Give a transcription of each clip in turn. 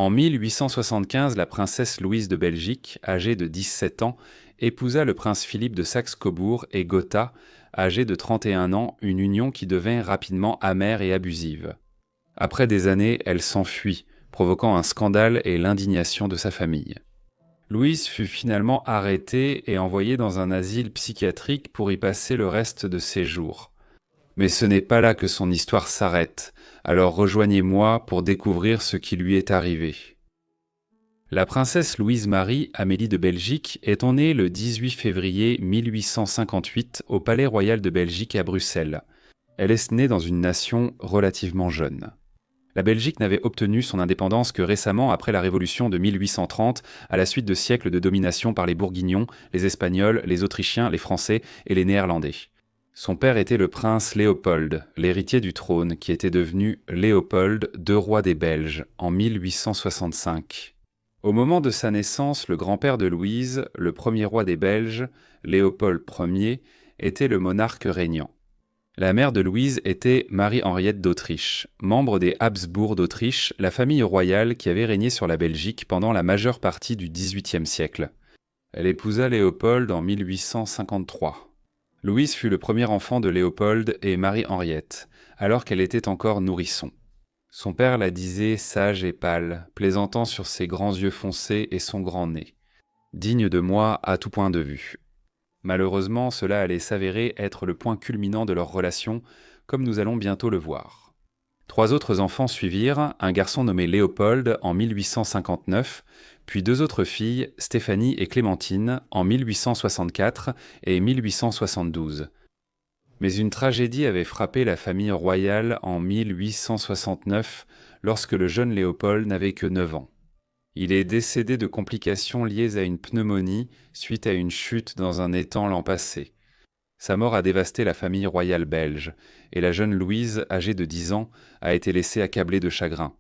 En 1875, la princesse Louise de Belgique, âgée de 17 ans, épousa le prince Philippe de Saxe-Cobourg et Gotha, âgé de 31 ans, une union qui devint rapidement amère et abusive. Après des années, elle s'enfuit, provoquant un scandale et l'indignation de sa famille. Louise fut finalement arrêtée et envoyée dans un asile psychiatrique pour y passer le reste de ses jours. Mais ce n'est pas là que son histoire s'arrête, alors rejoignez-moi pour découvrir ce qui lui est arrivé. La princesse Louise-Marie Amélie de Belgique est née le 18 février 1858 au Palais Royal de Belgique à Bruxelles. Elle est née dans une nation relativement jeune. La Belgique n'avait obtenu son indépendance que récemment après la Révolution de 1830, à la suite de siècles de domination par les Bourguignons, les Espagnols, les Autrichiens, les Français et les Néerlandais. Son père était le prince Léopold, l'héritier du trône, qui était devenu Léopold, II roi des Belges, en 1865. Au moment de sa naissance, le grand-père de Louise, le premier roi des Belges, Léopold Ier, était le monarque régnant. La mère de Louise était Marie-Henriette d'Autriche, membre des Habsbourg d'Autriche, la famille royale qui avait régné sur la Belgique pendant la majeure partie du XVIIIe siècle. Elle épousa Léopold en 1853. Louise fut le premier enfant de Léopold et Marie-Henriette, alors qu'elle était encore nourrisson. Son père la disait sage et pâle, plaisantant sur ses grands yeux foncés et son grand nez. Digne de moi à tout point de vue. Malheureusement, cela allait s'avérer être le point culminant de leur relation, comme nous allons bientôt le voir. 3 autres enfants suivirent, un garçon nommé Léopold en 1859, puis 2 autres filles, Stéphanie et Clémentine, en 1864 et 1872. Mais une tragédie avait frappé la famille royale en 1869, lorsque le jeune Léopold n'avait que 9 ans. Il est décédé de complications liées à une pneumonie suite à une chute dans un étang l'an passé. Sa mort a dévasté la famille royale belge, et la jeune Louise, âgée de 10 ans, a été laissée accablée de chagrin.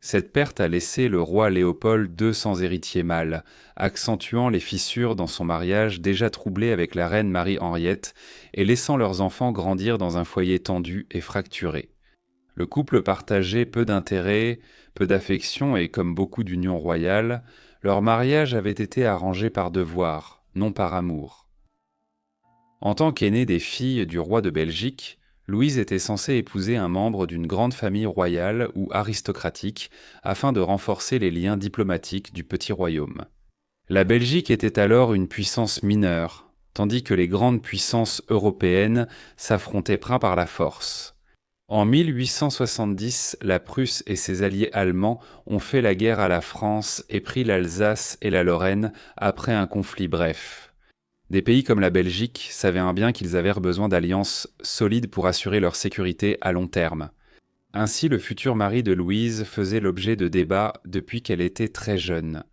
Cette perte a laissé le roi Léopold II sans héritier mâle, accentuant les fissures dans son mariage déjà troublé avec la reine Marie-Henriette et laissant leurs enfants grandir dans un foyer tendu et fracturé. Le couple partageait peu d'intérêt, peu d'affection et, comme beaucoup d'unions royales, leur mariage avait été arrangé par devoir, non par amour. En tant qu'aînée des filles du roi de Belgique, Louise était censée épouser un membre d'une grande famille royale ou aristocratique afin de renforcer les liens diplomatiques du petit royaume. La Belgique était alors une puissance mineure, tandis que les grandes puissances européennes s'affrontaient par la force. En 1870, la Prusse et ses alliés allemands ont fait la guerre à la France et pris l'Alsace et la Lorraine après un conflit bref. Des pays comme la Belgique savaient bien qu'ils avaient besoin d'alliances solides pour assurer leur sécurité à long terme. Ainsi, le futur mari de Louise faisait l'objet de débats depuis qu'elle était très jeune.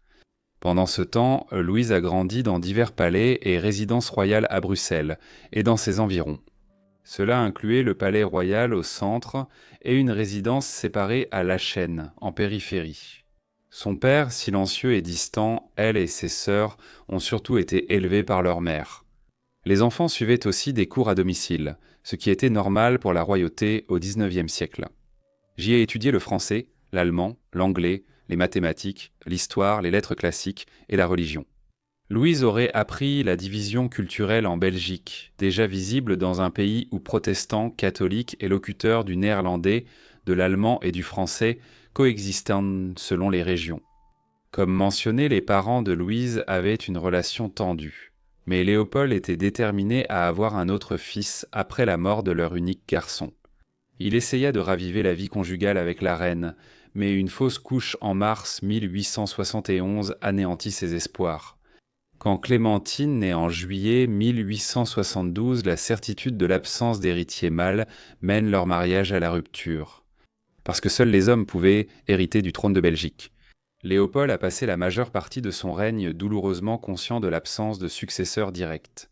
Pendant ce temps, Louise a grandi dans divers palais et résidences royales à Bruxelles et dans ses environs. Cela incluait le palais royal au centre et une résidence séparée à La Chêne, en périphérie. Son père, silencieux et distant, elle et ses sœurs ont surtout été élevés par leur mère. Les enfants suivaient aussi des cours à domicile, ce qui était normal pour la royauté au XIXe siècle. J'y ai étudié le français, l'allemand, l'anglais, les mathématiques, l'histoire, les lettres classiques et la religion. Louise aurait appris la division culturelle en Belgique, déjà visible dans un pays où protestants, catholiques et locuteurs du néerlandais, de l'allemand et du français coexistant selon les régions. Comme mentionné, les parents de Louise avaient une relation tendue, mais Léopold était déterminé à avoir un autre fils après la mort de leur unique garçon. Il essaya de raviver la vie conjugale avec la reine, mais une fausse couche en mars 1871 anéantit ses espoirs. Quand Clémentine naît en juillet 1872, la certitude de l'absence d'héritier mâle mène leur mariage à la rupture. Parce que seuls les hommes pouvaient hériter du trône de Belgique. Léopold a passé la majeure partie de son règne douloureusement conscient de l'absence de successeur direct.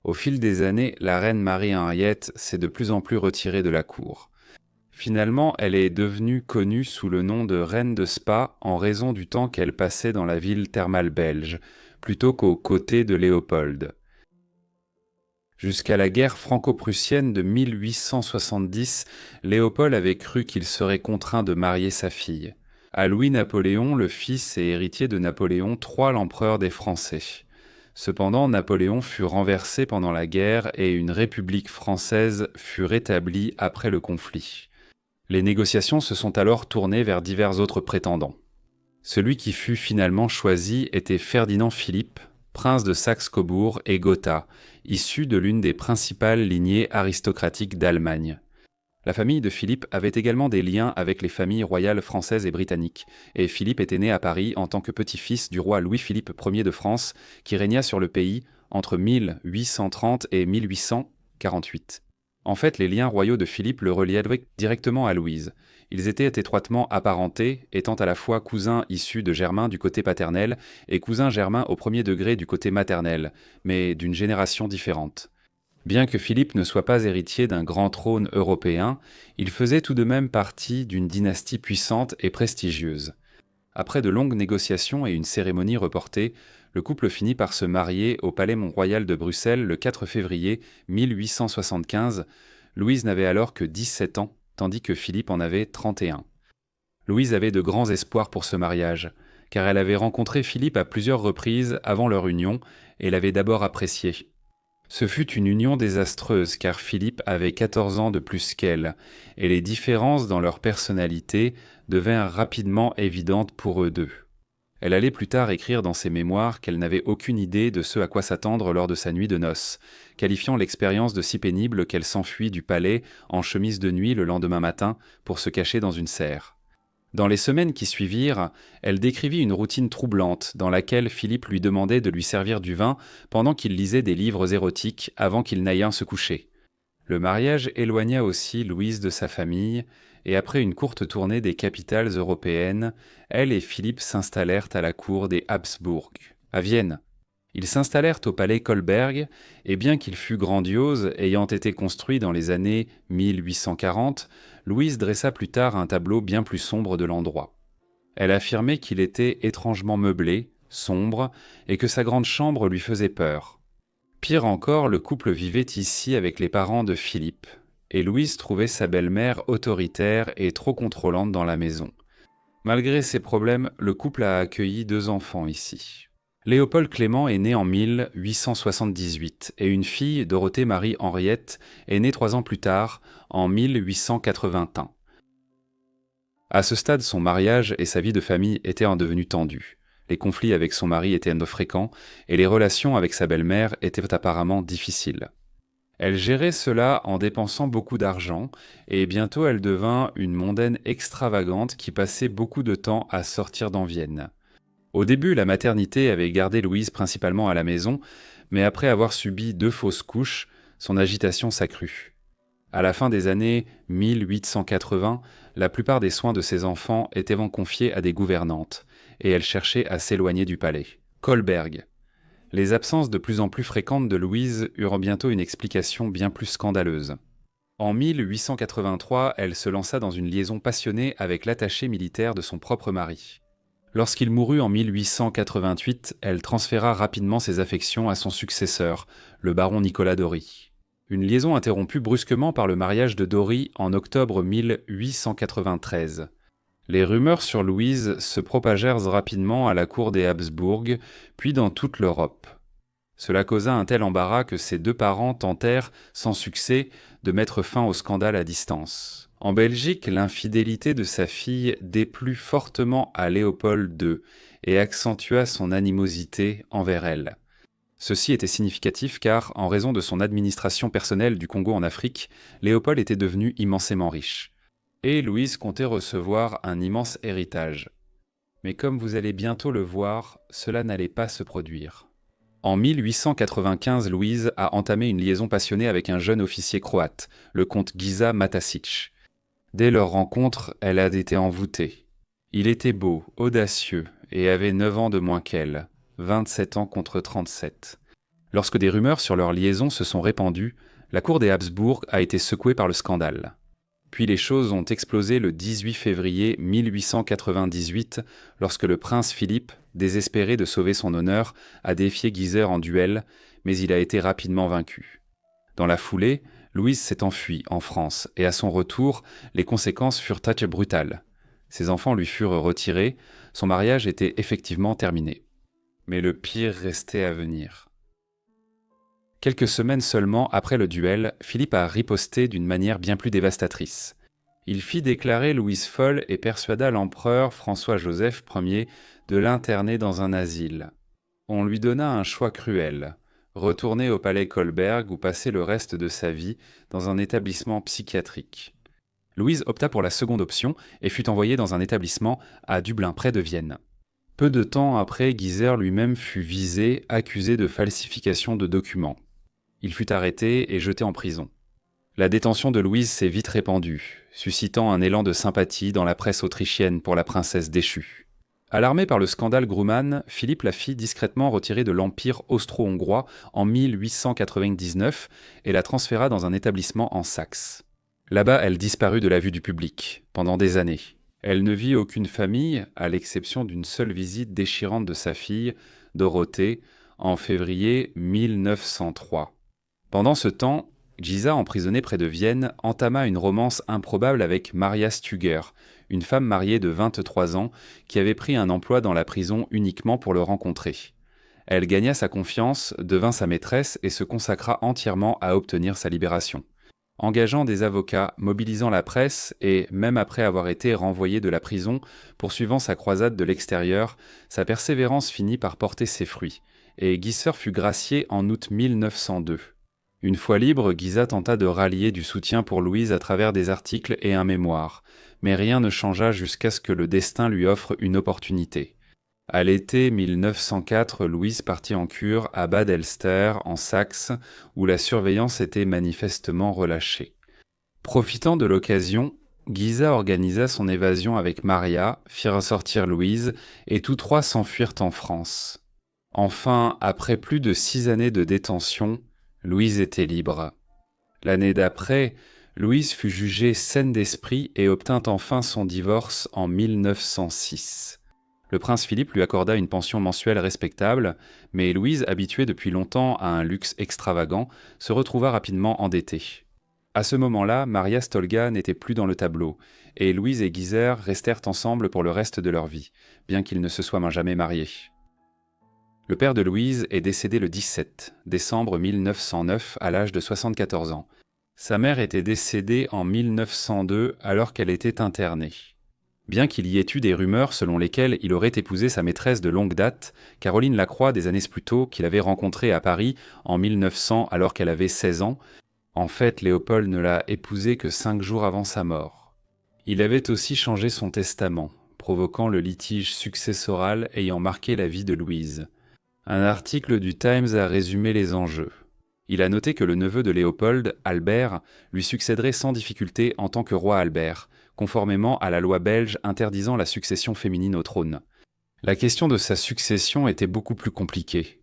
Au fil des années, la reine Marie-Henriette s'est de plus en plus retirée de la cour. Finalement, elle est devenue connue sous le nom de reine de Spa en raison du temps qu'elle passait dans la ville thermale belge, plutôt qu'aux côtés de Léopold. Jusqu'à la guerre franco-prussienne de 1870, Léopold avait cru qu'il serait contraint de marier sa fille. À Louis-Napoléon, le fils et héritier de Napoléon III, l'empereur des Français. Cependant, Napoléon fut renversé pendant la guerre et une république française fut rétablie après le conflit. Les négociations se sont alors tournées vers divers autres prétendants. Celui qui fut finalement choisi était Ferdinand Philippe, prince de Saxe-Cobourg et Gotha, issu de l'une des principales lignées aristocratiques d'Allemagne. La famille de Philippe avait également des liens avec les familles royales françaises et britanniques, et Philippe était né à Paris en tant que petit-fils du roi Louis-Philippe Ier de France, qui régna sur le pays entre 1830 et 1848. En fait, les liens royaux de Philippe le reliaient directement à Louise. Ils étaient étroitement apparentés, étant à la fois cousins issus de Germain du côté paternel et cousins germains au premier degré du côté maternel, mais d'une génération différente. Bien que Philippe ne soit pas héritier d'un grand trône européen, il faisait tout de même partie d'une dynastie puissante et prestigieuse. Après de longues négociations et une cérémonie reportée, le couple finit par se marier au Palais Mont-Royal de Bruxelles le 4 février 1875. Louise n'avait alors que 17 ans, tandis que Philippe en avait 31. Louise avait de grands espoirs pour ce mariage, car elle avait rencontré Philippe à plusieurs reprises avant leur union et l'avait d'abord apprécié. Ce fut une union désastreuse car Philippe avait 14 ans de plus qu'elle, et les différences dans leur personnalité devinrent rapidement évidentes pour eux deux. Elle allait plus tard écrire dans ses mémoires qu'elle n'avait aucune idée de ce à quoi s'attendre lors de sa nuit de noces, qualifiant l'expérience de si pénible qu'elle s'enfuit du palais en chemise de nuit le lendemain matin pour se cacher dans une serre. Dans les semaines qui suivirent, elle décrivit une routine troublante dans laquelle Philippe lui demandait de lui servir du vin pendant qu'il lisait des livres érotiques avant qu'il n'aillât se coucher. Le mariage éloigna aussi Louise de sa famille, et après une courte tournée des capitales européennes, elle et Philippe s'installèrent à la cour des Habsbourg, à Vienne. Ils s'installèrent au palais Kolberg, et bien qu'il fût grandiose, ayant été construit dans les années 1840, Louise dressa plus tard un tableau bien plus sombre de l'endroit. Elle affirmait qu'il était étrangement meublé, sombre, et que sa grande chambre lui faisait peur. Pire encore, le couple vivait ici avec les parents de Philippe, et Louise trouvait sa belle-mère autoritaire et trop contrôlante dans la maison. Malgré ces problèmes, le couple a accueilli 2 enfants ici. Léopold Clément est né en 1878 et une fille, Dorothée Marie-Henriette, est née 3 ans plus tard, en 1881. À ce stade, son mariage et sa vie de famille étaient devenus tendus. Les conflits avec son mari étaient fréquents et les relations avec sa belle-mère étaient apparemment difficiles. Elle gérait cela en dépensant beaucoup d'argent et bientôt elle devint une mondaine extravagante qui passait beaucoup de temps à sortir dans Vienne. Au début, la maternité avait gardé Louise principalement à la maison, mais après avoir subi 2 fausses couches, son agitation s'accrut. À la fin des années 1880, la plupart des soins de ses enfants étaient confiés à des gouvernantes, et elle cherchait à s'éloigner du palais. Kolberg. Les absences de plus en plus fréquentes de Louise eurent bientôt une explication bien plus scandaleuse. En 1883, elle se lança dans une liaison passionnée avec l'attaché militaire de son propre mari. Lorsqu'il mourut en 1888, elle transféra rapidement ses affections à son successeur, le baron Nicolas Dory. Une liaison interrompue brusquement par le mariage de Dory en octobre 1893. Les rumeurs sur Louise se propagèrent rapidement à la cour des Habsbourg, puis dans toute l'Europe. Cela causa un tel embarras que ses 2 parents tentèrent, sans succès, de mettre fin au scandale à distance. En Belgique, l'infidélité de sa fille déplut fortement à Léopold II et accentua son animosité envers elle. Ceci était significatif car, en raison de son administration personnelle du Congo en Afrique, Léopold était devenu immensément riche. Et Louise comptait recevoir un immense héritage. Mais comme vous allez bientôt le voir, cela n'allait pas se produire. En 1895, Louise a entamé une liaison passionnée avec un jeune officier croate, le comte Giza Matasic. Dès leur rencontre, elle a été envoûtée. Il était beau, audacieux, et avait 9 ans de moins qu'elle, 27 ans contre 37. Lorsque des rumeurs sur leur liaison se sont répandues, la cour des Habsbourg a été secouée par le scandale. Puis les choses ont explosé le 18 février 1898, lorsque le prince Philippe, désespéré de sauver son honneur, a défié Guiser en duel, mais il a été rapidement vaincu. Dans la foulée, Louise s'est enfuie en France, et à son retour, les conséquences furent brutales. Ses enfants lui furent retirés, son mariage était effectivement terminé. Mais le pire restait à venir. Quelques semaines seulement après le duel, Philippe a riposté d'une manière bien plus dévastatrice. Il fit déclarer Louise folle et persuada l'empereur François-Joseph Ier de l'interner dans un asile. On lui donna un choix cruel, retourner au palais Kolberg ou passer le reste de sa vie dans un établissement psychiatrique. Louise opta pour la seconde option et fut envoyée dans un établissement à Dublin, près de Vienne. Peu de temps après, Guiser lui-même fut visé, accusé de falsification de documents. Il fut arrêté et jeté en prison. La détention de Louise s'est vite répandue, suscitant un élan de sympathie dans la presse autrichienne pour la princesse déchue. Alarmé par le scandale Grumman, Philippe la fit discrètement retirer de l'Empire austro-hongrois en 1899 et la transféra dans un établissement en Saxe. Là-bas, elle disparut de la vue du public, pendant des années. Elle ne vit aucune famille, à l'exception d'une seule visite déchirante de sa fille, Dorothée, en février 1903. Pendant ce temps, Giza, emprisonnée près de Vienne, entama une romance improbable avec Maria Stüger, une femme mariée de 23 ans qui avait pris un emploi dans la prison uniquement pour le rencontrer. Elle gagna sa confiance, devint sa maîtresse et se consacra entièrement à obtenir sa libération. Engageant des avocats, mobilisant la presse et, même après avoir été renvoyée de la prison, poursuivant sa croisade de l'extérieur, sa persévérance finit par porter ses fruits, et Gisser fut gracié en août 1902. Une fois libre, Giza tenta de rallier du soutien pour Louise à travers des articles et un mémoire, mais rien ne changea jusqu'à ce que le destin lui offre une opportunité. À l'été 1904, Louise partit en cure à Bad Elster, en Saxe, où la surveillance était manifestement relâchée. Profitant de l'occasion, Giza organisa son évasion avec Maria, fit ressortir Louise, et tous trois s'enfuirent en France. Enfin, après plus de 6 années de détention, Louise était libre. L'année d'après, Louise fut jugée saine d'esprit et obtint enfin son divorce en 1906. Le prince Philippe lui accorda une pension mensuelle respectable, mais Louise, habituée depuis longtemps à un luxe extravagant, se retrouva rapidement endettée. À ce moment-là, Maria Stolga n'était plus dans le tableau, et Louise et Giser restèrent ensemble pour le reste de leur vie, bien qu'ils ne se soient jamais mariés. Le père de Louise est décédé le 17 décembre 1909 à l'âge de 74 ans. Sa mère était décédée en 1902 alors qu'elle était internée. Bien qu'il y ait eu des rumeurs selon lesquelles il aurait épousé sa maîtresse de longue date, Caroline Lacroix, des années plus tôt, qu'il avait rencontrée à Paris en 1900 alors qu'elle avait 16 ans, en fait Léopold ne l'a épousée que 5 jours avant sa mort. Il avait aussi changé son testament, provoquant le litige successoral ayant marqué la vie de Louise. Un article du Times a résumé les enjeux. Il a noté que le neveu de Léopold, Albert, lui succéderait sans difficulté en tant que roi Albert, conformément à la loi belge interdisant la succession féminine au trône. La question de sa succession était beaucoup plus compliquée.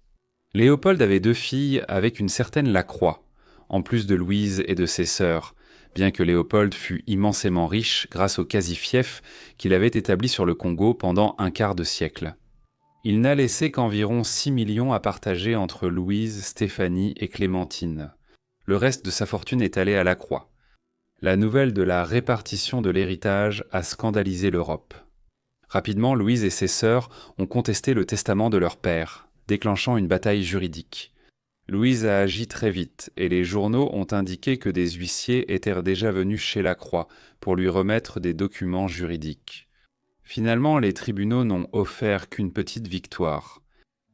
Léopold avait 2 filles avec une certaine Lacroix, en plus de Louise et de ses sœurs, bien que Léopold fût immensément riche grâce au quasi-fief qu'il avait établi sur le Congo pendant un quart de siècle. Il n'a laissé qu'environ 6 millions à partager entre Louise, Stéphanie et Clémentine. Le reste de sa fortune est allé à Lacroix. La nouvelle de la répartition de l'héritage a scandalisé l'Europe. Rapidement, Louise et ses sœurs ont contesté le testament de leur père, déclenchant une bataille juridique. Louise a agi très vite et les journaux ont indiqué que des huissiers étaient déjà venus chez Lacroix pour lui remettre des documents juridiques. Finalement, les tribunaux n'ont offert qu'une petite victoire.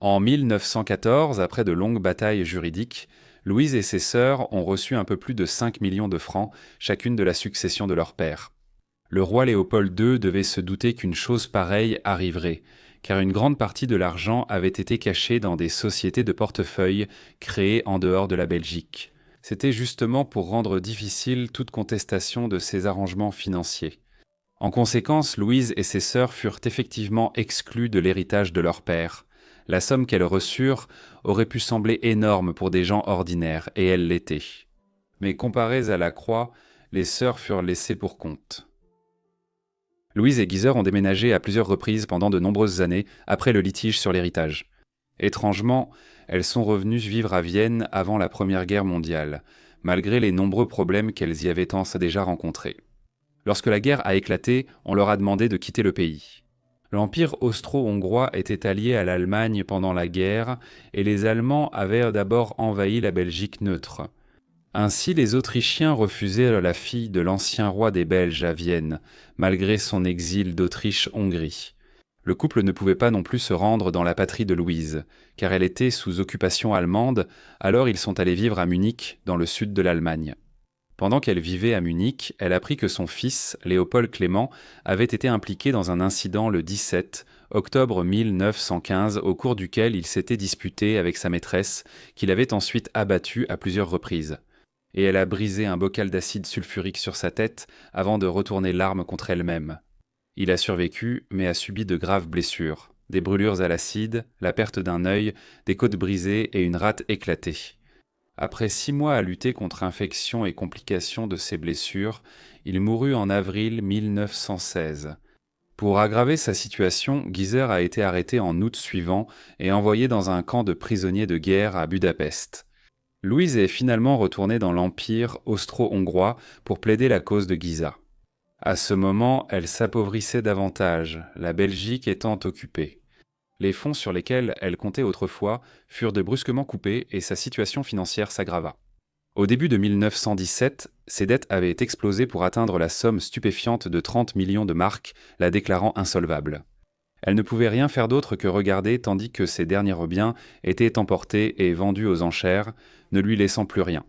En 1914, après de longues batailles juridiques, Louise et ses sœurs ont reçu un peu plus de 5 millions de francs, chacune de la succession de leur père. Le roi Léopold II devait se douter qu'une chose pareille arriverait, car une grande partie de l'argent avait été cachée dans des sociétés de portefeuille créées en dehors de la Belgique. C'était justement pour rendre difficile toute contestation de ces arrangements financiers. En conséquence, Louise et ses sœurs furent effectivement exclues de l'héritage de leur père. La somme qu'elles reçurent aurait pu sembler énorme pour des gens ordinaires, et elle l'était. Mais comparées à Lacroix, les sœurs furent laissées pour compte. Louise et Giser ont déménagé à plusieurs reprises pendant de nombreuses années après le litige sur l'héritage. Étrangement, elles sont revenues vivre à Vienne avant la Première Guerre mondiale, malgré les nombreux problèmes qu'elles y avaient déjà rencontrés. Lorsque la guerre a éclaté, on leur a demandé de quitter le pays. L'Empire austro-hongrois était allié à l'Allemagne pendant la guerre et les Allemands avaient d'abord envahi la Belgique neutre. Ainsi, les Autrichiens refusèrent la fille de l'ancien roi des Belges à Vienne, malgré son exil d'Autriche-Hongrie. Le couple ne pouvait pas non plus se rendre dans la patrie de Louise, car elle était sous occupation allemande, alors ils sont allés vivre à Munich, dans le sud de l'Allemagne. Pendant qu'elle vivait à Munich, elle apprit que son fils, Léopold Clément, avait été impliqué dans un incident le 17 octobre 1915, au cours duquel il s'était disputé avec sa maîtresse, qu'il avait ensuite abattue à plusieurs reprises. Et elle a brisé un bocal d'acide sulfurique sur sa tête avant de retourner l'arme contre elle-même. Il a survécu, mais a subi de graves blessures, des brûlures à l'acide, la perte d'un œil, des côtes brisées et une rate éclatée. Après 6 mois à lutter contre infections et complications de ses blessures, il mourut en avril 1916. Pour aggraver sa situation, Gizer a été arrêté en août suivant et envoyé dans un camp de prisonniers de guerre à Budapest. Louise est finalement retournée dans l'Empire austro-hongrois pour plaider la cause de Giza. À ce moment, elle s'appauvrissait davantage, la Belgique étant occupée. Les fonds sur lesquels elle comptait autrefois furent de brusquement coupés et sa situation financière s'aggrava. Au début de 1917, ses dettes avaient explosé pour atteindre la somme stupéfiante de 30 millions de marks, la déclarant insolvable. Elle ne pouvait rien faire d'autre que regarder tandis que ses derniers biens étaient emportés et vendus aux enchères, ne lui laissant plus rien.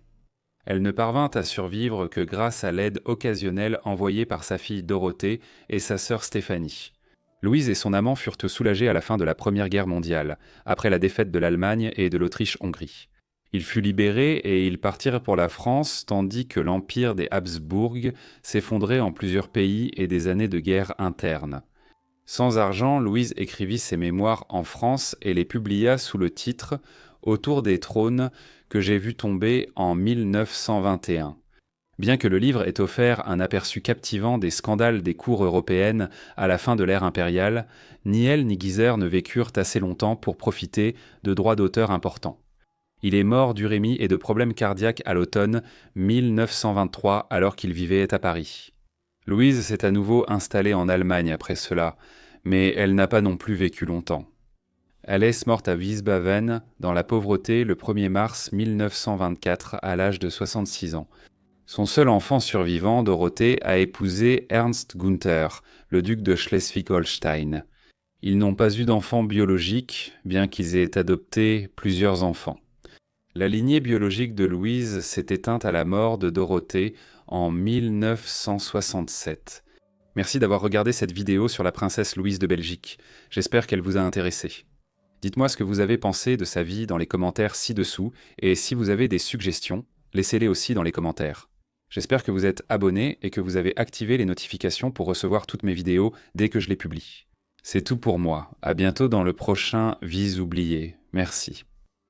Elle ne parvint à survivre que grâce à l'aide occasionnelle envoyée par sa fille Dorothée et sa sœur Stéphanie. Louise et son amant furent soulagés à la fin de la Première Guerre mondiale, après la défaite de l'Allemagne et de l'Autriche-Hongrie. Il fut libéré et ils partirent pour la France, tandis que l'empire des Habsbourg s'effondrait en plusieurs pays et des années de guerre interne. Sans argent, Louise écrivit ses mémoires en France et les publia sous le titre « Autour des trônes » que j'ai vu tomber en 1921. Bien que le livre ait offert un aperçu captivant des scandales des cours européennes à la fin de l'ère impériale, ni elle ni Gizer ne vécurent assez longtemps pour profiter de droits d'auteur importants. Il est mort d'urémie et de problèmes cardiaques à l'automne 1923 alors qu'il vivait à Paris. Louise s'est à nouveau installée en Allemagne après cela, mais elle n'a pas non plus vécu longtemps. Elle est morte à Wiesbaden, dans la pauvreté, le 1er mars 1924, à l'âge de 66 ans. Son seul enfant survivant, Dorothée, a épousé Ernst Günther, le duc de Schleswig-Holstein. Ils n'ont pas eu d'enfants biologiques, bien qu'ils aient adopté plusieurs enfants. La lignée biologique de Louise s'est éteinte à la mort de Dorothée en 1967. Merci d'avoir regardé cette vidéo sur la princesse Louise de Belgique. J'espère qu'elle vous a intéressé. Dites-moi ce que vous avez pensé de sa vie dans les commentaires ci-dessous, et si vous avez des suggestions, laissez-les aussi dans les commentaires. J'espère que vous êtes abonné et que vous avez activé les notifications pour recevoir toutes mes vidéos dès que je les publie. C'est tout pour moi. À bientôt dans le prochain Vies oubliées. Merci.